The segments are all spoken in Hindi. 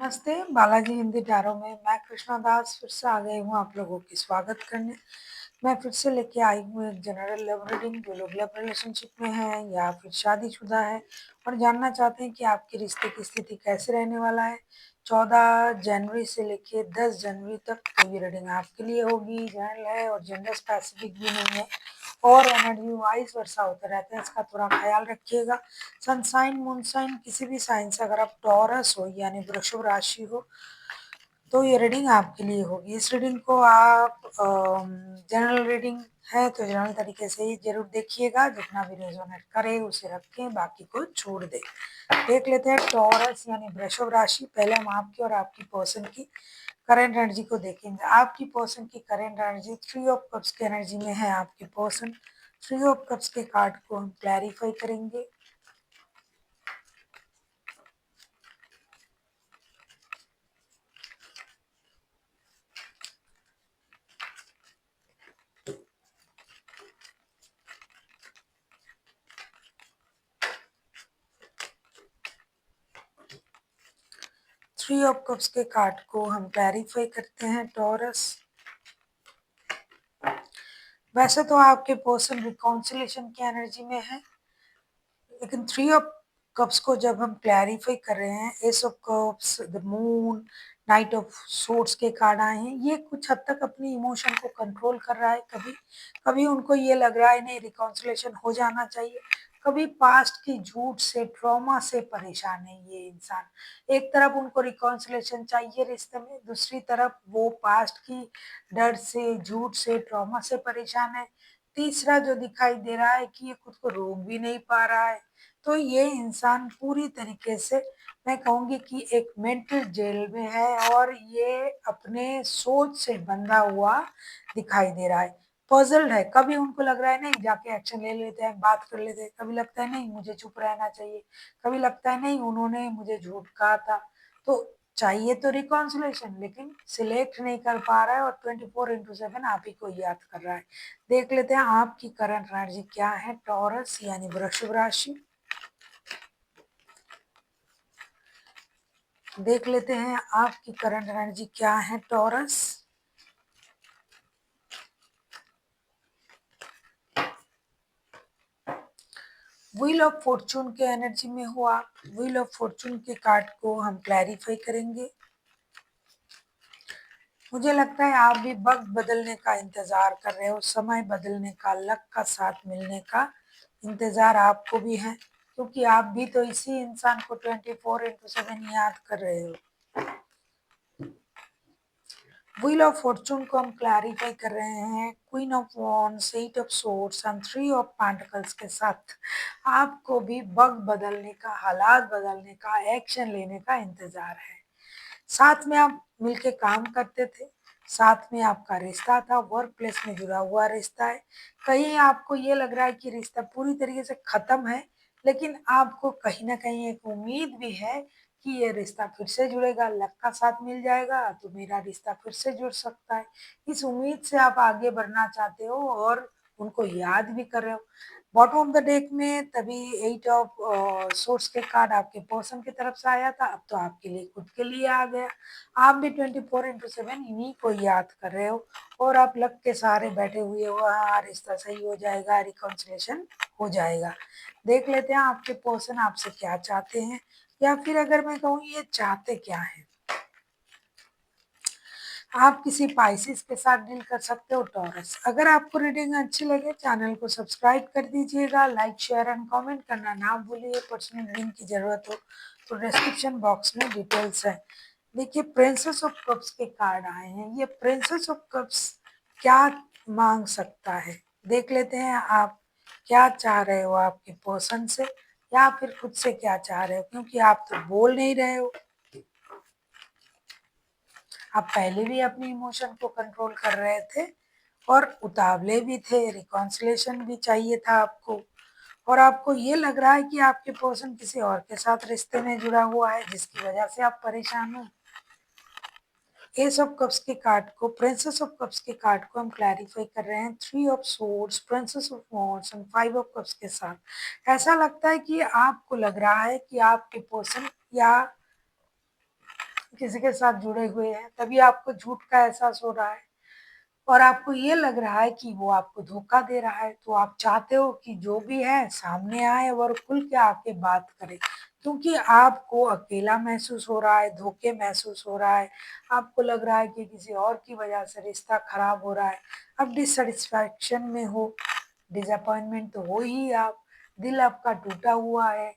नमस्ते, बालाजी हिंदी टैरो में मैं कृष्णा दास फिर से आ गई हूँ आप लोगों की स्वागत करने। मैं फिर से लेके आई हूँ एक जनरल लव रीडिंग जो लोग लव रिलेशनशिप में हैं या फिर शादीशुदा है और जानना चाहते हैं कि आपके रिश्ते की स्थिति कैसे रहने वाला है। 14 जनवरी से लेके 10 जनवरी तक तो ये रीडिंग आपके लिए होगी। जनरल है और जेंडर स्पेसिफिक भी नहीं है और एनर्जी वाइज वर्षा होते रहते हैं, इसका थोड़ा ख्याल रखिएगा। सनसाइन मूनसाइन किसी भी साइन से अगर आप टॉरस हो यानी वृषभ राशि हो तो ये रीडिंग आपके लिए होगी। इस रीडिंग को आप जनरल रीडिंग है तो जनरल तरीके से ही जरूर देखिएगा, जितना भी रेजोनेट करे उसे रखें, बाकी को छोड़ दें। देख लेते हैं टॉरस यानी वृषभ राशि। पहले हम आपकी और आपकी पर्सन की करंट एनर्जी को देखेंगे। आपकी पर्सन की करंट एनर्जी 3 ऑफ कप्स की एनर्जी में है। आपकी पर्सन 3 ऑफ कप्स के कार्ड को हम क्लैरिफाई करेंगे। थ्री ऑफ कप्स के कार्ड को हम क्लैरिफाई करते हैं टॉरस। वैसे तो आपके पर्सन रिकॉन्सिलेशन की एनर्जी में है, लेकिन 3 ऑफ कप्स को जब हम क्लैरिफाई कर रहे हैं, S of cups, the moon, night of swords के कार्ड आए हैं, ये कुछ हद तक अपनी इमोशन को कंट्रोल कर रहा है। कभी कभी उनको ये लग रहा है नहीं रिकॉन्सिलेशन हो जाना चाहिए, कभी पास्ट की झूठ से ट्रॉमा से परेशान है ये इंसान। एक तरफ उनको रिकॉन्सिलेशन चाहिए रिश्ते में, दूसरी तरफ वो पास्ट की डर से, झूठ से, ट्रॉमा से परेशान है। तीसरा जो दिखाई दे रहा है कि ये खुद को रोक भी नहीं पा रहा है। तो ये इंसान पूरी तरीके से मैं कहूँगी कि एक मेंटल जेल में है और ये अपने सोच से बंधा हुआ दिखाई दे रहा है। पजल्ड है, कभी उनको लग रहा है नहीं जाके एक्शन ले लेते हैं, बात कर लेते हैं, कभी लगता है नहीं मुझे चुप रहना चाहिए, कभी लगता है नहीं उन्होंने मुझे झूठ कहा था। तो चाहिए तो रिकॉन्सिलेशन, लेकिन सिलेक्ट नहीं कर पा रहा है और 24/7 आप ही को याद कर रहा है। देख लेते हैं आपकी करंट एनर्जी क्या है टॉरस यानी वृषभ राशि। देख लेते हैं आपकी करंट एनर्जी क्या है टॉरस। व्हील ऑफ फॉर्चून के एनर्जी में हो आप। व्हील ऑफ फॉर्चून के कार्ड को हम क्लैरिफाई करेंगे। मुझे लगता है आप भी वक्त बदलने का इंतजार कर रहे हो, समय बदलने का, लक का साथ मिलने का इंतजार आपको भी है, क्योंकि आप भी तो इसी इंसान को 24/7 याद कर रहे हो। व्हील ऑफ फॉर्चून को हम क्लैरिफाई कर रहे हैं queen of wands, eight of swords and three of pentacles के साथ। आपको भी वक्त बदलने का, हालात बदलने का, एक्शन लेने का इंतजार है। साथ में आप मिलके काम करते थे, साथ में आपका रिश्ता था, वर्क प्लेस में जुड़ा हुआ रिश्ता है। कहीं आपको ये लग रहा है कि रिश्ता पूरी तरीके से खत्म है, लेकिन आपको कहीं ना कहीं एक उम्मीद भी है कि ये रिश्ता फिर से जुड़ेगा, लक का साथ मिल जाएगा तो मेरा रिश्ता फिर से जुड़ सकता है। इस उम्मीद से आप आगे बढ़ना चाहते हो और उनको याद भी कर रहे हो। बॉटम ऑफ द डेक में तभी एट ऑफ सोर्स के कार्ड आपके पर्सन की तरफ से आया था, अब तो आपके लिए खुद के लिए आ गया। आप भी 24/7 इन्हीं को याद कर रहे हो और आप लक के सहारे बैठे हुए हो, हाँ रिश्ता सही हो जाएगा, रिकॉन्सिलेशन हो जाएगा। देख लेते हैं आपके पर्सन आपसे क्या चाहते हैं, या फिर अगर मैं कहूँ ये चाहते क्या है। आप किसी पाइसेस के साथ डील कर सकते हो टॉरस। अगर आपको रीडिंग अच्छी लगे चैनल को सब्सक्राइब कर दीजिएगा, लाइक शेयर एंड कमेंट करना ना भूलिए। पर्सनल लिंक की जरूरत हो तो डिस्क्रिप्शन बॉक्स में डिटेल्स है। देखिए प्रिंसेस ऑफ कप्स के कार्ड आए हैं। ये प्रिंसेस ऑफ कप्स क्या मांग सकता है, देख लेते हैं आप क्या चाह रहे हो आपके पर्सन से, या फिर खुद से क्या चाह रहे हो, क्योंकि आप तो बोल नहीं रहे हो। आप पहले भी अपनी इमोशन को कंट्रोल कर रहे थे और उतावले भी थे, रिकॉन्सिलेशन भी चाहिए था आपको, और आपको ये लग रहा है कि आपके पर्सन किसी और के साथ रिश्ते में जुड़ा हुआ है जिसकी वजह से आप परेशान हो। एस ऑफ कप्स के कार्ड को, प्रिंसेस ऑफ कप्स के कार्ड को हम क्लैरिफाई कर रहे हैं three of swords, princess of wands and five of cups के साथ। ऐसा लगता है कि आपको लग रहा है कि आपके पर्सन या किसी के साथ जुड़े हुए हैं, तभी आपको झूठ का एहसास हो रहा है और आपको ये लग रहा है कि वो आपको धोखा दे रहा है। तो आप चाहते हो कि जो भी है सामने आए और खुल के आके बात करे, क्योंकि आपको अकेला महसूस हो रहा है, धोखे महसूस हो रहा है, आपको लग रहा है कि किसी और की वजह से रिश्ता खराब हो रहा है, आप डिससेटिस्फैक्शन में हो, डिसअपॉइंटमेंट तो हो ही आप, दिल आपका टूटा हुआ है,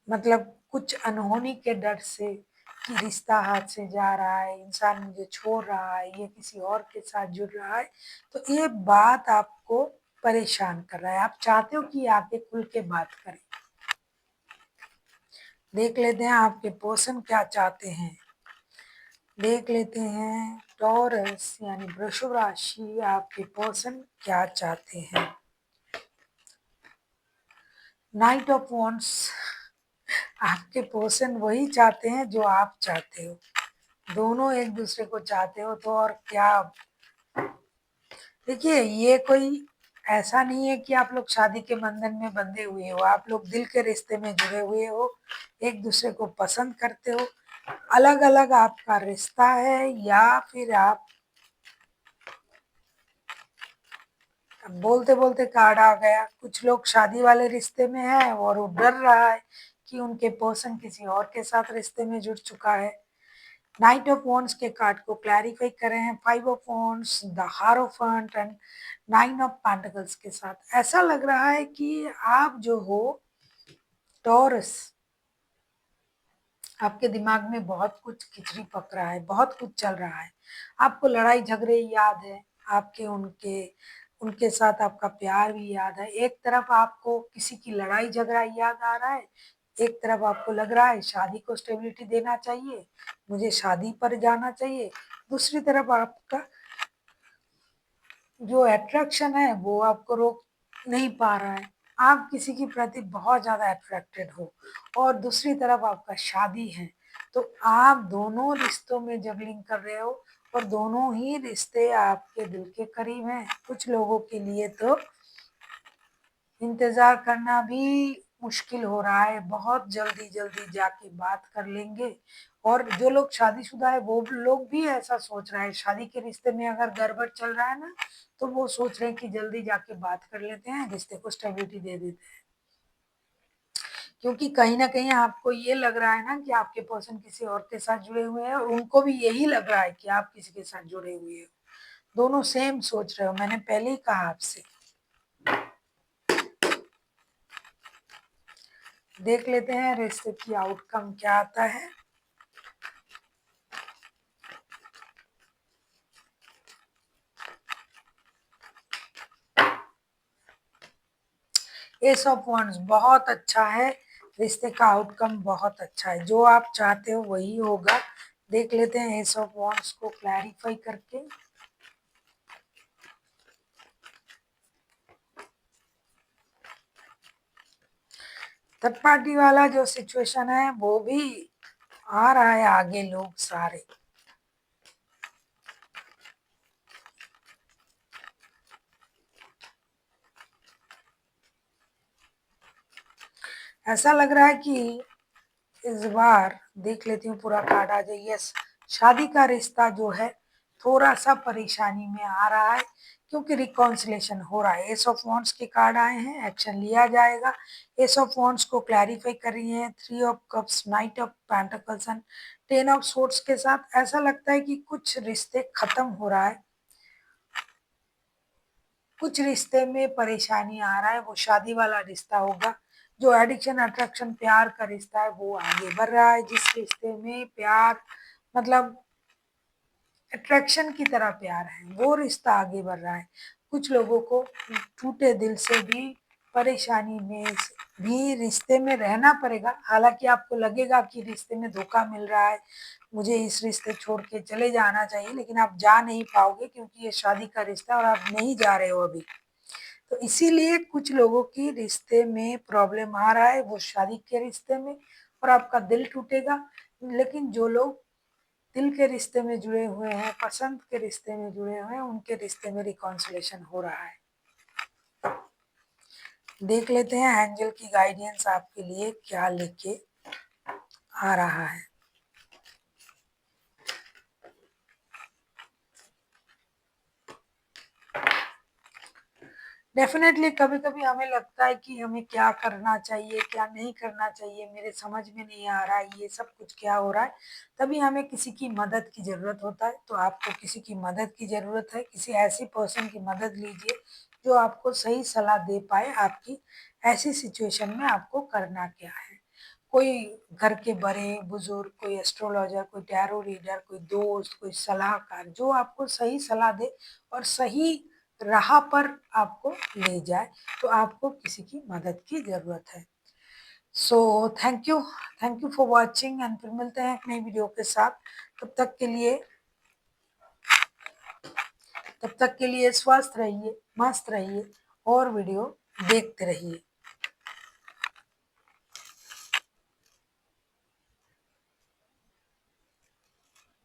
मतलब कुछ अनहोनी के डर से कि रिश्ता हाथ से जा रहा है, इंसान मुझे छोड़ रहा है, ये किसी और के साथ जुड़ रहा है, तो ये बात आपको परेशान कर रहा है। आप चाहते हो कि आके खुल के बात करें। देख लेते हैं आपके पर्सन क्या चाहते हैं। देख लेते हैं टॉरस यानी वृषभ राशि, आपके पर्सन क्या चाहते हैं। नाइट ऑफ वॉन्ड्स, आपके पर्सन वही चाहते हैं जो आप चाहते हो, दोनों एक दूसरे को चाहते हो, तो और क्या। देखिए, ये कोई ऐसा नहीं है कि आप लोग शादी के बंधन में बंधे हुए हो, आप लोग दिल के रिश्ते में जुड़े हुए हो, एक दूसरे को पसंद करते हो, अलग अलग आपका रिश्ता है, या फिर आप बोलते बोलते कार्ड आ गया, कुछ लोग शादी वाले रिश्ते में है और वो डर रहा है कि उनके पर्सन किसी और के साथ रिश्ते में जुड़ चुका है। नाइट ऑफ वॉन्ड्स के कार्ड को क्लैरिफाई करें हैं, 5 of wands, the हारोफेंट and 9 of pentacles के साथ। ऐसा लग रहा है कि आप जो हो टॉरस, आपके दिमाग में बहुत कुछ खिचड़ी पक रहा है, बहुत कुछ चल रहा है, आपको लड़ाई झगड़े याद है, आपके उनके उनके साथ आपका प्यार भी याद है। एक तरफ आपको किसी की लड़ाई झगड़ा याद आ रहा है, एक तरफ आपको लग रहा है शादी को स्टेबिलिटी देना चाहिए, मुझे शादी पर जाना चाहिए, दूसरी तरफ आपका जो अट्रैक्शन है वो आपको रोक नहीं पा रहा है, आप किसी के प्रति बहुत ज़्यादा अट्रैक्टेड हो, और दूसरी तरफ आपका शादी है, तो आप दोनों रिश्तों में जगलिंग कर रहे हो और दोनों ही रिश्ते आपके दिल के करीब हैं। कुछ लोगों के लिए तो इंतजार करना भी मुश्किल हो रहा है, बहुत जल्दी जल्दी जाके बात कर लेंगे। और जो लोग शादीशुदा है वो लोग भी ऐसा सोच रहा है, शादी के रिश्ते में अगर गड़बड़ चल रहा है ना, तो वो सोच रहे हैं कि जल्दी जाके बात कर लेते हैं, रिश्ते को स्टेबिलिटी दे देते हैं। क्योंकि कहीं ना कहीं आपको ये लग रहा है ना कि आपके पर्सन किसी और के साथ जुड़े हुए हैं, और उनको भी यही लग रहा है कि आप किसी के साथ जुड़े हुए हो, दोनों सेम सोच रहे हो, मैंने पहले ही कहा आपसे। देख लेते हैं रिश्ते की आउटकम क्या आता है। एस ऑफ वंड्स बहुत अच्छा है, रिश्ते का आउटकम बहुत अच्छा है, जो आप चाहते हो वही होगा। देख लेते हैं एस ऑफ वंड्स को क्लैरिफाई करके। थर्ड पार्टी वाला जो सिचुएशन है वो भी आ रहा है आगे, लोग सारे ऐसा लग रहा है कि इस बार देख लेती हूँ पूरा कार्ड आ जाए। यस, शादी का रिश्ता जो है थोड़ा सा परेशानी में आ रहा है, क्योंकि रिकॉन्सिलेशन हो रहा है। एस ऑफ वॉन्ड्स के कार्ड आए हैं, एक्शन लिया जाएगा। एस ऑफ वॉन्ड्स को क्लैरिफाई कर रही है 3 of cups, night of pentacles and 10 of swords के साथ। ऐसा लगता है कि कुछ रिश्ते खत्म हो रहा है, कुछ रिश्ते में परेशानी आ रहा है, वो शादी वाला रिश्ता होगा। जो एडिक्शन अट्रैक्शन प्यार का रिश्ता है वो आगे बढ़ रहा है, जिस रिश्ते में प्यार मतलब अट्रैक्शन की तरह प्यार है वो रिश्ता आगे बढ़ रहा है। कुछ लोगों को टूटे दिल से भी परेशानी में भी रिश्ते में रहना पड़ेगा, हालांकि आपको लगेगा कि रिश्ते में धोखा मिल रहा है, मुझे इस रिश्ते छोड़ के चले जाना चाहिए, लेकिन आप जा नहीं पाओगे क्योंकि ये शादी का रिश्ता है और आप नहीं जा रहे हो अभी। तो इसीलिए कुछ लोगों की रिश्ते में प्रॉब्लम आ रहा है, वो शादी के रिश्ते में, और आपका दिल टूटेगा। लेकिन जो लोग दिल के रिश्ते में जुड़े हुए हैं, पसंद के रिश्ते में जुड़े हुए हैं, उनके रिश्ते में रिकॉन्सिलेशन हो रहा है। देख लेते हैं एंजल की गाइडेंस आपके लिए क्या लेके आ रहा है। डेफ़िनेटली कभी-कभी हमें लगता है कि हमें क्या करना चाहिए, क्या नहीं करना चाहिए, मेरे समझ में नहीं आ रहा है, ये सब कुछ क्या हो रहा है। तभी हमें किसी की मदद की ज़रूरत होता है, तो आपको किसी की मदद की ज़रूरत है, किसी ऐसी पर्सन की मदद लीजिए, जो आपको सही सलाह दे पाए, आपकी ऐसी सिचुएशन में आपको करना क्या है। कोई घर के बड़े-बुज़ुर्ग, कोई एस्ट्रोलॉजर, कोई टैरो रीडर, कोई दोस्त, कोई सलाहकार, जो आपको सही सलाह दे और सही राह पर आपको ले जाए, तो आपको किसी की मदद की ज़रूरत है। So thank you for watching and फिर मिलते हैं एक नई वीडियो के साथ। तब तक के लिए तब तक के लिए स्वस्थ रहिए, मस्त रहिए और वीडियो देखते रहिए।